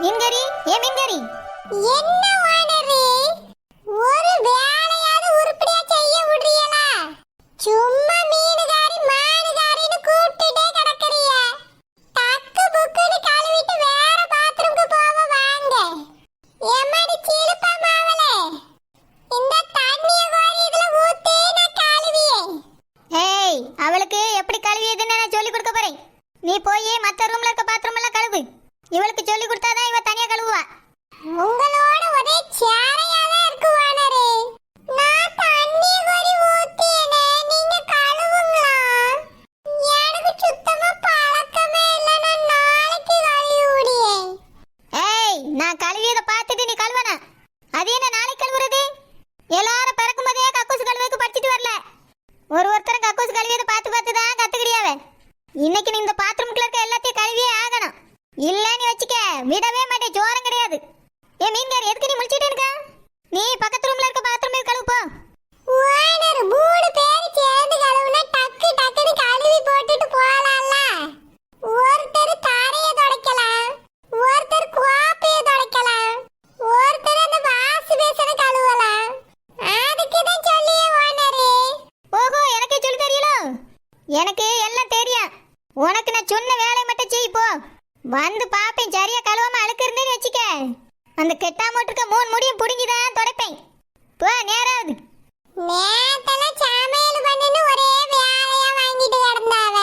மீன்கறி மீன்கறி என்ன வானரே, ஒரு வேலையாவது உருப்படியா செய்ய முடியல. சும்மா மீனுகாரி மானுகாரின்னு கூப்பிட்டுட்டே கிடக்குறிய. டக்கு புக்குன்னு கழுவிட்டு வேற பாத்ரூம்க்கு போக வாங்க. எம்மடி சிலுப்பா மாவளே, இந்த தண்ணிய கோரி இதுல ஊத்தி நான் கழுவியேன். ஏய், அவளுக்கு எப்படி கழுவியதுன்னு நான் சொல்லி கொடுக்க போறேன். நீ போய் மத்த ரூம்ல இருக்க பாத்ரூம் எல்லாம் கழுவு. இவளுக்கு சொல்லி கொடுத்தாதான் இவ தனியா கழுவுவா. உங்களோட ஒரே சேரையாவே இருக்கு வானரே. நான் தண்ணிய கோரி ஊத்தினே, நீங்க கழுவுங்களா? எனக்கு சுத்தமா பழக்கமே இல்ல. நான் நாளைக்கு கழுவி விடுறேன். ஏய், நான் கழுவியதை பார்த்துட்டு நீ கழுவனா? அது என்ன நாளைக்கு கழுவுறது? எல்லாரும் பிறக்கும் போதே கக்கூசு கழுவுக்கு படிச்சுட்டு வரல. ஒருத்தரும் கக்கூசு கழுவியதை பார்த்து பார்த்து தான் கத்துக்கிடியாவே. இன்னைக்கு நீ இந்த பாத்ரூம்குள்ள இருக்க எல்லாத்தையும் கழுவியே ஆகணும். இல்லன்னு வச்சுக்க விடவே மாட்டேன். ஜோரம் கிடையாது. மீன்காரி, எதுக்கு நீ முழிச்சிட்டு இருக்க? நீ பக்கத்து ரூம்ல இருக்க பாத்ரூம் கழுவு போ. வானர் 3 பேர் சேர்ந்து கழுவுனா டக்கு டக்குன்னு கழுவி போட்டுட்டு போலாம்ல. ஒருத்தர் தரைய துடைக்கலாம், ஒருத்தர் குவாப்பைய துடைக்கலாம், ஒருத்தர் அந்த வாசு பேசன கழுவலாம். அதுக்கு தான் சொல்லியே வானரே. ஓஹோ, எனக்கே சொல்லி தெரியல. எனக்கு எல்லாம் தெரியும். உனக்கு நான் சொன்ன வேலையை மட்டும் செய் போ. வந்து பாப்பேன், சரியா கழுவாம அழுக்கு இருந்தேன்னு வச்சுக்க அந்த கெட்டாம இருக்க 3 முடியும் புடுங்கிதான் துடைப்பேன். போ, நேராது. நேத்தல சமையல் பண்ணிட்டு ஒரே வேலையா வாங்கிட்டு கிடந்தாவ.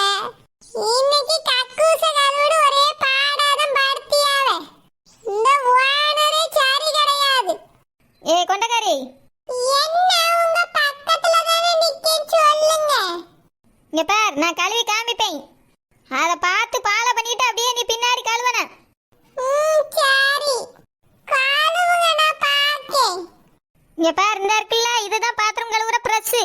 இன்னைக்கு கக்கூச கழுவுடு ஒரே பாடாதம் படுத்தியாவ. இந்த வானரே சரி கிடையாது. கொண்டக்காரி, என்ன உங்க பக்கத்துல தானே நிக்கேன், சொல்லுங்க. இங்க பார், நான் கழுவி காமிப்பேன். அதை பார்த்து பாலை பண்ணிட்டு அப்படியே நீ பின்னாடி கழுவன. சரி, கழுவுங்க, நான் பாக்கேன். இங்க பார், இந்த இருக்குல்ல, இதுதான் பாத்ரூம் கழுவுற பிரஸ்.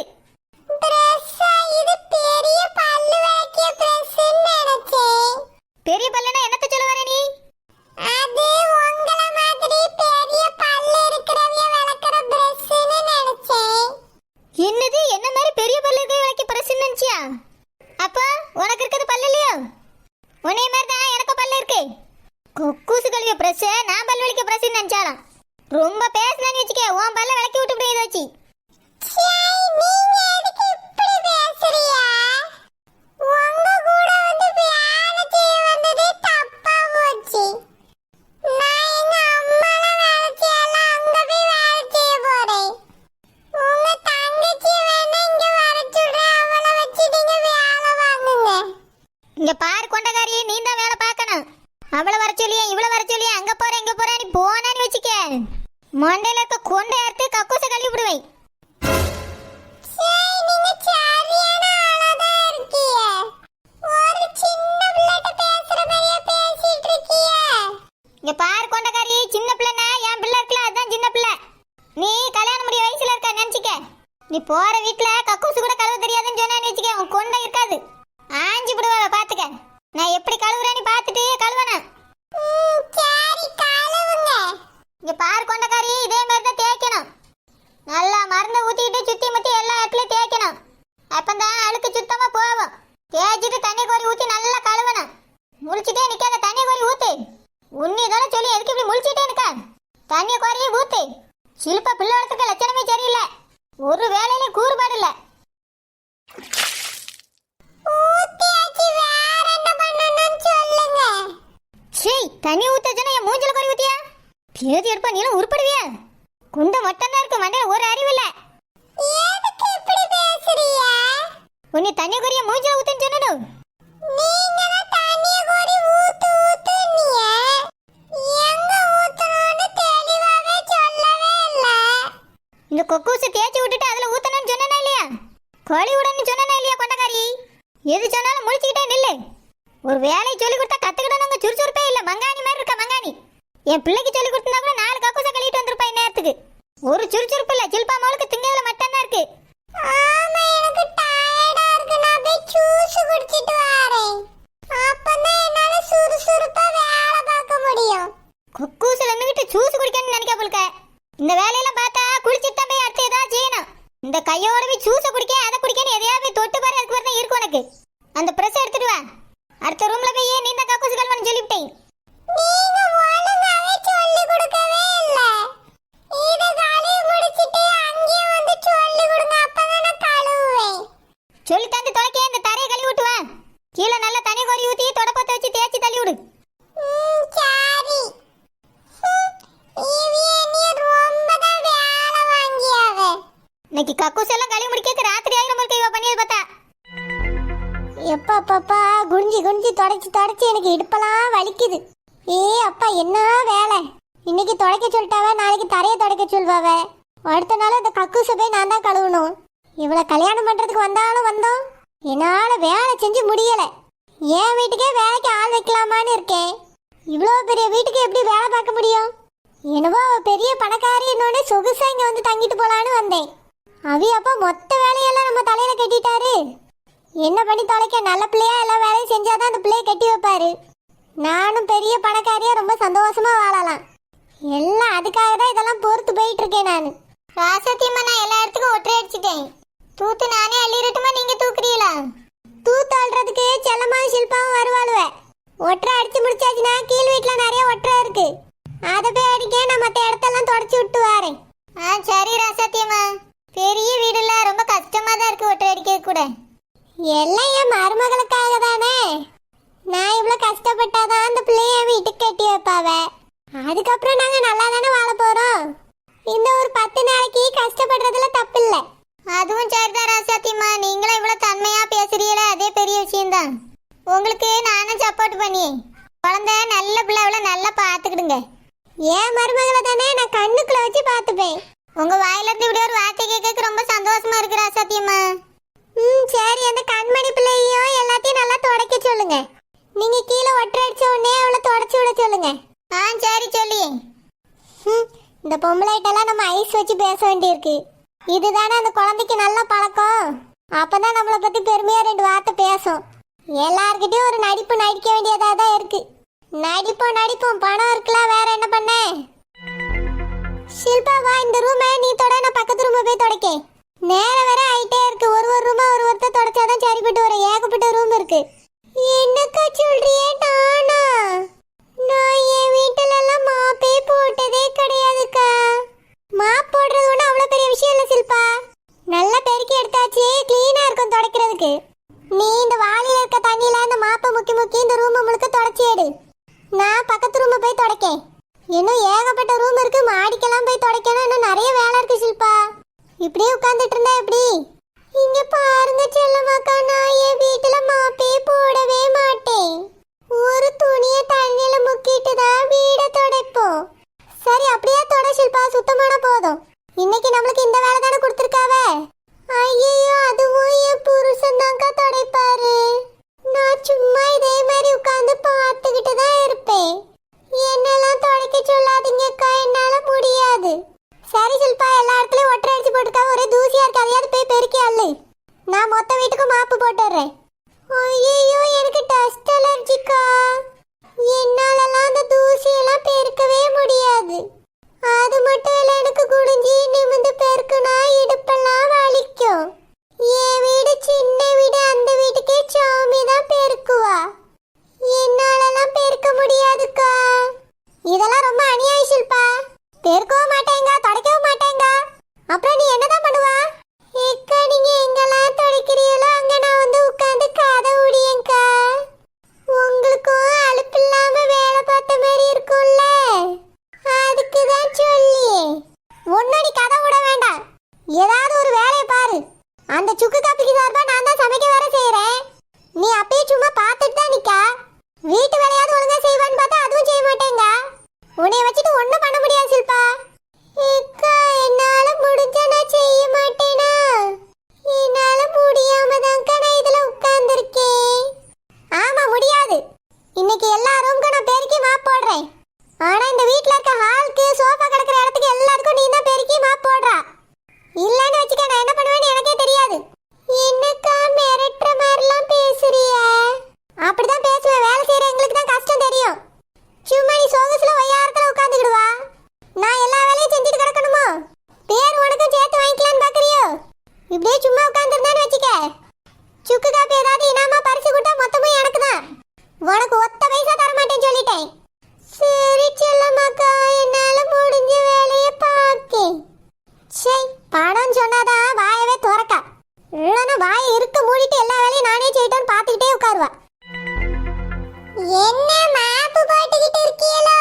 பிரஸ்ஸா? இது பெரிய பல்லு விளக்கிய பிரஸ்ன்னு நினைச்சேன். பெரிய பல்லுனா என்னத்த சொல்ல வர நீ? அது உங்கள மாதிரி பெரிய பல்லு இருக்கிறவங்க விளக்குற பிரஸ்ன்னு நினைச்சேன். என்னது, என்ன மாதிரி பெரிய பல்லு இருக்க விளக்கி பிரஸ் நினைச்சியா? அப்ப உனக்கு இருக்கிறது பல்லு இல்லையோ? உன்னைய மாதிரி தான் எனக்கு பல்லு இருக்கு. கொக்கூசு கழுவிய பிரஸ் நான் பல்லு விளக்க பிரஸ் நினைச்சாலாம். ரொம்ப பேசினான்னு வச்சுக்க உன் பல்ல விளக்கி விட்டு போய் வச்சு. நீங்க எதுக்கு இப்படி பேசுறியா? உங்க கூட வந்து வேலை செய்ய வந்ததே தப்பா போச்சு. நான் எங்க அம்மால வேலை செய்யலாம், அங்க போய் வேலை செய்ய போறேன். உங்க தங்கச்சி வேணா இங்க வர சொல்றேன், அவளை வச்சு நீங்க வேலை வாங்குங்க. இங்க பாரு கொண்டகாரி, நீ தான் வேலை பார்க்கணும். அவளை வர சொல்லியே இவளை வர சொல்லியே அங்க போறேன் இங்க போறேன் நீ போனான்னு வச்சுக்க மண்டையில இருக்க கொண்டை அறுத்து கக்கூச கழுவி விடுவேன். நீங்க சரியான ஆளாதான் இருக்கீங்க. ஒரு சின்ன பிள்ளைகிட்ட பேசுற மாதிரியே பேசிட்டு இருக்கீங்க. இங்க பாரு கொண்டகாரி, சின்ன பிள்ளைனா என் பிள்ளை இருக்கல, அதுதான் சின்ன பிள்ளை. நீ கல்யாணம் முடிய வயசுல இருக்க நினைச்சுக்க. நீ போற வீட்டுல கக்கூசு கூட கழுவ தெரியாதுன்னு சொன்னான்னு வச்சுக்க உன் கொண்டை இருக்காது. ஆஞ்சி விடுவ பாத்துக்க. நான் எப்படி கழுவுறேன்னு பாத்துட்டு கழுவன. சரி, கழுவுங்க. இங்க பாரு கொண்டகாரி, இதே மாதிரி தான் தேய்க்கணும். நல்லா மருந்து ஊத்திட்டு சுத்தி முத்தி எல்லா இடத்துலயும் தேய்க்கணும். அப்பதான் அழுக்கு சுத்தமா போகும். தேய்ச்சிட்டு தண்ணி கோரி ஊத்தி நல்லா கழுவணும். முழிச்சிட்டே நிக்காத, தண்ணி கோரி ஊத்து. உன்னி தானே சொல்லி எதுக்கு இப்படி முழிச்சிட்டே நிக்க? தண்ணி கோரி ஊத்து. சில்பா பிள்ளை வளர்த்துக்க லட்சணமே சரியில்லை. ஒரு வேலையிலும் கூறுபாடு இல்லை. ஊத்தியாச்சு, வேற என்ன பண்ணணும்னு சொல்லுங்க. சீ, தண்ணி ஊத்தாச்சுன்னா என் மூஞ்சில கோரி ஊத்தியா? பேதி எடுப்பா, நீலாம் உருப்படுவியா? குண்டை மட்டும் தான் இருக்கு, மண்டையில ஒரு அறிவு இல்லை. எதுக்கு இப்படி பேசுறிய? உன்னை தண்ணி கோரிய மூஞ்சில ஊத்துன்னு சொன்னணும். நீங்க தான் தண்ணிய கோரி ஊத்து ஊத்துன்னீங்க. எங்க ஊத்தணும்னு தெளிவாவே சொல்லவே இல்ல. இந்த கொக்கூசை தேய்ச்சி விட்டுட்டு அதுல ஊத்தணும்னு சொன்னா இல்லையா? கோழி விடணும்னு சொன்னா இல்லையா கொண்டகாரி? எது சொன்னாலும் முழிச்சுக்கிட்டே நில்லு. ஒரு வேலையை சொல்லி கொடுத்தா கத்துக்கிடணுங்க. சுறுசுறுப்பே இல்லை, மங்காணி மாதிரி இருக்க மங்காணி. என் பிள்ளைக்கு சொல்லி கொடுத்தா கூட 4 கக்கூசை கழிட்டு வந்திருப்பா இந்நேரத்துக்கு. ஒரு சுறுசுறுப்பு இல்லை. சில்பா மோளுக்கு திங்கதுல மட்டும் தான் இருக்கு. ஆமா, எனக்கு டயர்டா இருக்கு. நான் போய் ஜூஸ் குடிச்சிட்டு வரேன். அப்பதான் என்னால சுறுசுறுப்பா வேலை பார்க்க முடியும். கொக்கூசில் இருந்துகிட்டு ஜூஸ் குடிக்கணும்னு நினைக்க போல்க. இந்த வேலையெல்லாம் பார்த்தா குளிச்சுட்டு தான் போய் அடுத்து ஏதாவது செய்யணும். இந்த கையோட போய் ஜூஸை குடிக்க அதை குடிக்கன்னு எதையாவது தொட்டு பாரு, அதுக்கு வரதான் இருக்கும் உனக்கு. அந்த பிரஸ் எடுத்துட்டு வா. அடுத்த ரூம்ல போய் நீ தான் கக்கூசு கல்வன்னு சொல்லிவிட்டேன். நீங்க ஒழுங்கா கக்கூஸ் எல்லாம் கழுவி முடிக்க ராத்திரி ஆயிரம் முழுக்க இவ பண்ணியது பார்த்தா. எப்பா பாப்பா குனிஞ்சி குனிஞ்சி தொடச்சி எனக்கு இடுப்பெல்லாம் வலிக்குது. ஏ அப்பா என்ன வேலை! இன்னைக்கு துடைக்க சொல்லிட்டாவ, நாளைக்கு தரையை துடைக்க சொல்வாவ, அடுத்த நாள் அந்த கக்கூசை போய் நான் தான் கழுவணும். இவளை கல்யாணம் பண்றதுக்கு வந்தாலும் வந்தோம், என்னால வேலை செஞ்சு முடியல. என் வீட்டுக்கே வேலைக்கு ஆள் வைக்கலாமான்னு இருக்கேன். இவ்வளோ பெரிய வீட்டுக்கு எப்படி வேலை பார்க்க முடியும்? என்னவோ பெரிய பணக்காரி இன்னொன்னு சொகுசா இங்க வந்து தங்கிட்டு போலான்னு வந்தேன். அவி அப்பா மொத்த வேலையெல்லாம் நம்ம தலையில கட்டிட்டாரு. என்ன பண்ணி தொலைக்க, நல்ல பிள்ளையா எல்லா வேலையும் செஞ்சாதான் அந்த பிள்ளைய கட்டி வைப்பாரு. நானும் பெரிய பணக்காரியா ரொம்ப சந்தோஷமா வாழலாம். எல்லாம் அதுக்காக தான் இதெல்லாம் பொறுத்து போயிட்டு இருக்கேன் நான். ராசத்தியம்மா, நான் எல்லா இடத்துக்கும் ஒற்றை அடிச்சிட்டேன். தூத்து நானே அள்ளிரட்டுமா, நீங்க தூக்குறீங்களா? தூத்து அள்ளுறதுக்கு செல்லமா ஷில்பாவும் வருவாளுவ. ஒற்றை அடிச்சு முடிச்சாச்சுன்னா கீழ் வீட்டுல நிறைய ஒற்றை இருக்கு, அதை போய் அடிக்க நான் மற்ற இடத்தெல்லாம் தொடச்சி விட்டு வரேன். சரி ராசத்தியம்மா. பெரிய வீடுல ரொம்ப கஷ்டமா தான் இருக்கு ஒற்றை அடிக்கிறது கூட. எல்லாம் என் மருமகளுக்காக தானே. நான் இவ்வளோ கஷ்டப்பட்டாதான் அந்த பிள்ளைய வீட்டுக்கு கட்டி வைப்பாவ. அதுக்கப்புறம் நாங்க நல்லா தானே வாழ போறோம். இந்த ஒரு 10 நாளைக்கு கஷ்டப்படுறதுல தப்பு இல்லை. அதுவும் சரிதான் ராசாத்தியம்மா. நீங்களும் இவ்வளவு தன்மையா பேசுறீங்களே, அதே பெரிய விஷயம்தான். உங்களுக்கு நானும் சப்போர்ட் பண்ணி குழந்தை நல்ல பிள்ளை, அவளை நல்லா பார்த்துக்கிடுங்க. என் மருமகளை தானே நான் கண்ணுக்குள்ள வச்சு பார்த்துப்பேன். உங்க வாயில இருந்து இப்படி ஒரு வார்த்தை கேட்க ரொம்ப சந்தோஷமா இருக்கு ராசாத்தியம்மா. சரி, அந்த கண்மணி பிள்ளையும் எல்லாத்தையும் நல்லா துடைக்க சொல்லுங்க. நீங்க கீழே ஒற்றை அடிச்ச உடனே அவளை தொடச்சி விட சொல்லுங்க. சரி சொல்லி. இந்த பொம்பளைட்டெல்லாம் நம்ம ஐஸ் வச்சு பேச வேண்டியிருக்கு. இதுதானே அந்த குழந்தைக்கு நல்ல பழக்கம். அப்பதான் நம்மளை பத்தி பெருமையா 2 வார்த்தை பேசும். எல்லார்கிட்டயும் ஒரு நடிப்பு நடிக்க வேண்டியதா தான் இருக்கு. நடிப்போம் பணம் இருக்கலாம், வேற என்ன பண்ண? ஷில்பா வா, இந்த ரூமை நீ தொட, நான் பக்கத்து ரூமை போய் தொடக்க. நேரம் வேற ஆயிட்டே இருக்கு. ஒரு ரூமா ஒருத்தர் தொடச்சாதான் சரிப்பட்டு வர. ஏகப்பட்ட ரூம் இருக்கு. என்னக்கா சொல்றியே? நானா? நான் என் வீட்டுல எல்லாம் மாப்பே போட்டதே கிடையாதுக்கா. மாப் போடுறது ஒன்றும் அவ்வளோ பெரிய விஷயம் இல்லை ஷில்பா. நல்லா பெருக்கி எடுத்தாச்சு, கிளீனா இருக்கும் துடைக்கிறதுக்கு. நீ இந்த வாளியில இருக்க தண்ணியில இந்த மாப்பை முக்கி இந்த ரூமை முழுக்க தொடச்சி எடு. நான் பக்கத்து ரூமை போய் தொடக்கேன். இன்னும் ஏகப்பட்ட ரூம் இருக்கு, மாடிக்கெல்லாம் போய் தொடக்கணும். இன்னும் நிறைய வேலை இருக்கு ஷில்பா. இப்படியே உட்கார்ந்துட்டு இருந்தா எப்படி? இங்க பாருங்க செல்லமாக்கா, நான் என் வீட்டுல மாப்பே போடவே மாட்டேன். ஒரு துணியை தண்ணியில முக்கிட்டு தான் வீடை துடைப்போம். சரி, அப்படியே தொட ஷில்பா, சுத்தமான போதும். இன்னைக்கு நம்மளுக்கு இந்த வேலை தானே கொடுத்துருக்காவ. ஐயோ, அதுவும் என் புருஷன் தான்க்கா துடைப்பாரு. நான் சும்மா இதே மாதிரி உட்கார்ந்து பார்த்துக்கிட்டு தான் இருப்பேன். என்னெல்லாம் துடைக்க சொல்லாதீங்கக்கா, என்னால முடியாது. சரி ஷில்பா, எல்லா இடத்துலயும் ஒற்றை அடிச்சு போட்டுக்கா. ஒரே தூசியா இருக்கு, அதையாவது போய் பெருக்கி அள்ளு. நான் மொத்த வீட்டுக்கும் மாப்பு போட்டுறேன். ஐயோ, எனக்கு டஸ்ட் அலர்ஜிக்கா. என்னாலலாம் அந்த தூசியெல்லாம் பெருக்கவே முடியாது. அது மட்டும் இல்லை, எனக்கு குடிஞ்சி நிமிந்து பெருக்குனா இடுப்பெல்லாம் வலிக்கும். என் வீடு சின்ன வீடு, அந்த வீட்டுக்கே சாமி தான் பெருக்குவா. என்னாலலாம் பெருக்க முடியாதுக்கா. இதெல்லாம் ரொம்ப அநியாயம் ஷில்பா. பெருக்கவும் மாட்டேங்க, துடைக்கவும் மாட்டேங்க. அப்புறம் நீ என்னதான் பண்ணுவா? ஏக்கா, நீங்க எங்கெல்லாம் துடைக்கிறீங்களோ அங்க நான் வந்து உட்கார்ந்து கதை உடியேங்க்கா. உங்களுக்கும் அலுப்பு இல்லாம வேலை பார்த்த மாதிரி இருக்கும்ல, அதுக்கு தான் சொல்லி. ஒன்னடி கதை விட வேண்டாம், ஏதாவது ஒரு வேலையை பாரு. அந்த சுக்கு காப்பிக்கு சார்பா நான் தான் சமைக்க வேற செய்யறேன். நீ அப்பயே சும்மா பார்த்துட்டு தான் நிக்கா. வீட்டு வேலையாவது ஒழுங்கா செய்வான்னு பார்த்தா அதுவும் செய்ய மாட்டேங்க. உன்னைய வச்சுட்டு ஒண்ணும் பண்ண முடியாது ஷில்பா. ஏக்கா, என்னால முடிஞ்சா நான் செய்ய மாட்டேனா? என்னால முடியாம தான்க்கா நான் இதுல உட்கார்ந்துருக்கேன். ஆமா, முடியாது. இன்னைக்கு எல்லா ரூமுக்கும் நான் பெருக்கி மாப் போடுறேன். ஆனா இந்த வீட்ல இருக்க ஹாலுக்கு, சோஃபா கிடக்குற இடத்துக்கு எல்லாத்துக்கும் நீ தான் பெருக்கி மாப் போடுறா. இல்லன்னு வச்சுக்க, நான் என்ன பண்ணுவேன்னு எனக்கே தெரியாது. என்னக்கா மிரட்டுற மாதிரிலாம் பேசுறிய? அப்படிதான் பேசுவேன். வேலை செய்யற எங்களுக்கு தான் கஷ்டம் தெரியும். சும்மா நீ சோகஸ்ல ஒய்யாரத்துல உட்காந்துக்கிடுவா. நான் எல்லா வேலையும் செஞ்சுட்டு கிடக்கணுமோ? பேர் உனக்கும் சேர்த்து வாங்கிக்கலான்னு பாக்குறியோ? இப்படியே சும்மா உட்காந்துருந்தான்னு வச்சுக்க, சுக்கு காப்பி ஏதாவது இனாமா பரிசு கொடுத்தா மொத்தமும் எனக்கு தான். உனக்கு ஒத்த பைசா தர மாட்டேன்னு சொல்லிட்டேன். சரி செல்லமாக்கா, என்னால முடிஞ்ச வேலையை பார்க்கேன். சரி, பணம் சொன்னாதான் வாயவே துறக்கா. இல்லைன்னா வாயை இருக்க மூடிட்டு எல்லா வேலையும் நானே செய்யிட்டோன்னு பார்த்துக்கிட்டே உட்காருவா. என்ன மாப்பு போட்டுக்கிட்டு இருக்கீங்களோ?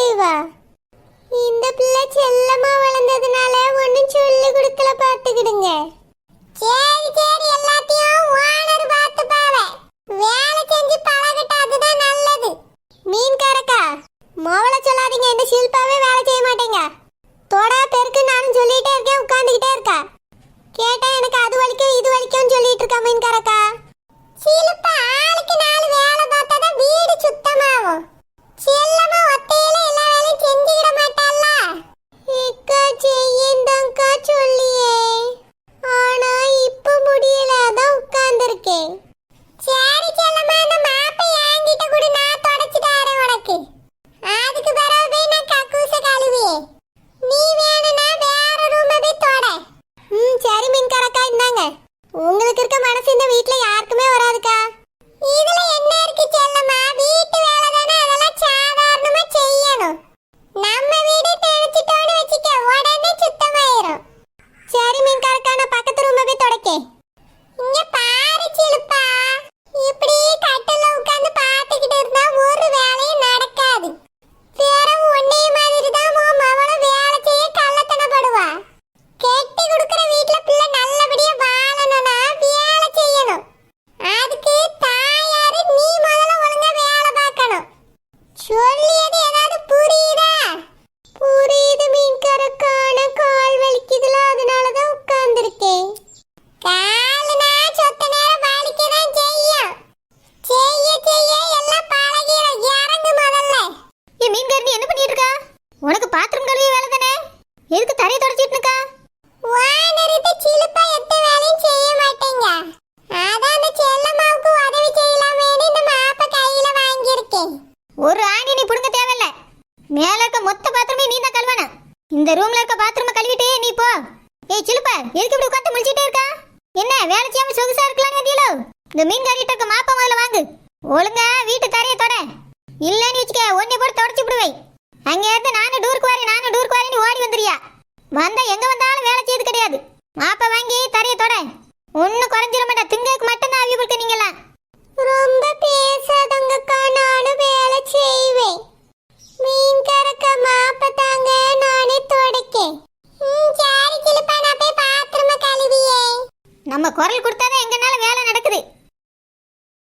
செய்வா. இந்த பிள்ளை செல்லமா வளர்ந்ததுனால ஒண்ணும் சொல்லி கொடுக்கல, பாத்துக்கிடுங்க. சரி சரி, எல்லாத்தையும் ஓனர் பாத்துப்பாவே. வேலை செஞ்சு பழகிட்ட, அதுதான் நல்லது. மீன்காரக்கா, மோவல சொல்லாதீங்க, இந்த ஷில்பாவே வேலை செய்ய மாட்டேங்க. தொடா பெருக்கு நானும் சொல்லிட்டே இருக்கேன், உட்கார்ந்துகிட்டே இருக்கா. கேட்டா எனக்கு அது வலிக்கும் இது வலிக்கும் சொல்லிட்டு இருக்கா மீன்காரக்கா. ஷில்பா ஆளுக்கு 4 வேலை பார்த்தாதான் வீடு சுத்தமாகும். செல்லமா ஒத்தையில எல்லா வேலையும் செஞ்சுக்கிட மாட்டாள. இக்கா செய்யந்தாங்கா சொல்லியே, ஆனா இப்ப முடியல, அதான் உட்கார்ந்துருக்கேன். சரி செல்லமா, அந்த மாப்பை என்கிட்ட கூட, நான் தொடச்சு தரேன் உனக்கு. அதுக்கு பிறகு போய் நான் கக்கூச கழுவியே. நீ வேணும்னா வேற ரூம போய் தொட. சரி மீன்காரக்கா, இந்தாங்க. உங்களுக்கு இருக்க மனசு இந்த வீட்ல யாருக்குமே வராதுக்கா. இதுல என்ன இருக்கு செல்லமா, வீட்டு வேலை தானே, அதெல்லாம் சாதாரணமா செய்யணும். நம்ம வீடு தெளிச்சிட்டோன்னு வச்சுக்க, உடனே சுத்தமாயிரும். சரி மீன்காரக்கா, நான் பக்கத்து ரூம போய் தொடக்கேன். இங்க பாரு சிலுப்பா, இப்படி கட்டில உட்கார்ந்து பார்த்துக்கிட்டு இருந்தா ஒரு வேலையும் நடக்காது. வேற ஒன்னே மாதிரி தான் உன் மவள வேலை செய்ய கள்ளத்தனப்படுவா. கெட்டி கொடுக்கிற வீட்டுல பிள்ளை நல்லபடியா வாழணும்னா வேலை செய்யணும். அதுக்கு தாயாரு நீ முதல்ல ஒழுங்கா வேலை பார்க்கணும். சொல்லியது ஏதாவது புரியுதா? புரியுது மீன்காரக்கான, கால் வலிக்குதுல, அதனாலதான் உட்கார்ந்துருக்கேன். காலுனா சொத்த நேரம் வலிக்கதான் செய்யும். செய்ய செய்ய எல்லாம் பழகிடும். இறங்கு முதல்ல. ஏ மீன்காரனி, என்ன பண்ணிட்டு இருக்கா? உனக்கு பாத்ரூம் கழுவிய வேலை தானே, எதுக்கு தரையை தொடச்சிட்டு இருக்கா? வானரிட்டு சிலுப்பா எந்த வேலையும் செய்ய மாட்டேங்க. அதான் அந்த செல்லம்மாவுக்கு உதவி செய்யலாமேன்னு இந்த மாப்பை கையில வாங்கியிருக்கேன். ஒரு ஆணி நீ புடுங்க தேவையில்ல. மேல இருக்க மொத்த பாத்ரூமே நீ தான் கழுவணும். இந்த ரூம்ல இருக்க பாத்ரூமை கழுவிட்டே நீ போ. ஏய் சிலுப்பா, எதுக்கு இப்படி உட்கார்ந்து முழிச்சிட்டே இருக்கா? என்ன வேலை செய்யாம சொகுசா இருக்கலாம்னு தெரியல. இந்த மீன்காரிட்ட இருக்க மாப்பை முதல்ல வாங்கு. ஒழுங்கா வீட்டு தரையை தொட. இல்லன்னு வச்சுக்க, ஒன்னே போட்டு தொடச்சு விடுவை. அங்க இருந்து நானும் டூருக்கு வரேன்னு ஓடி வந்துறியா? வந்தா எங்க வந்தாலும் வேலை செய்து கிடையாது. மாப்பை வாங்கி தரையை தொட. ஒன்னும் குறைஞ்சிட மாட்டா, திங்களுக்கு மட்டும் தான் அவிய கொடுக்க. நீங்களா ரொம்ப பேசாதங்கக்கா, நானும் வேலை செய்வேன்.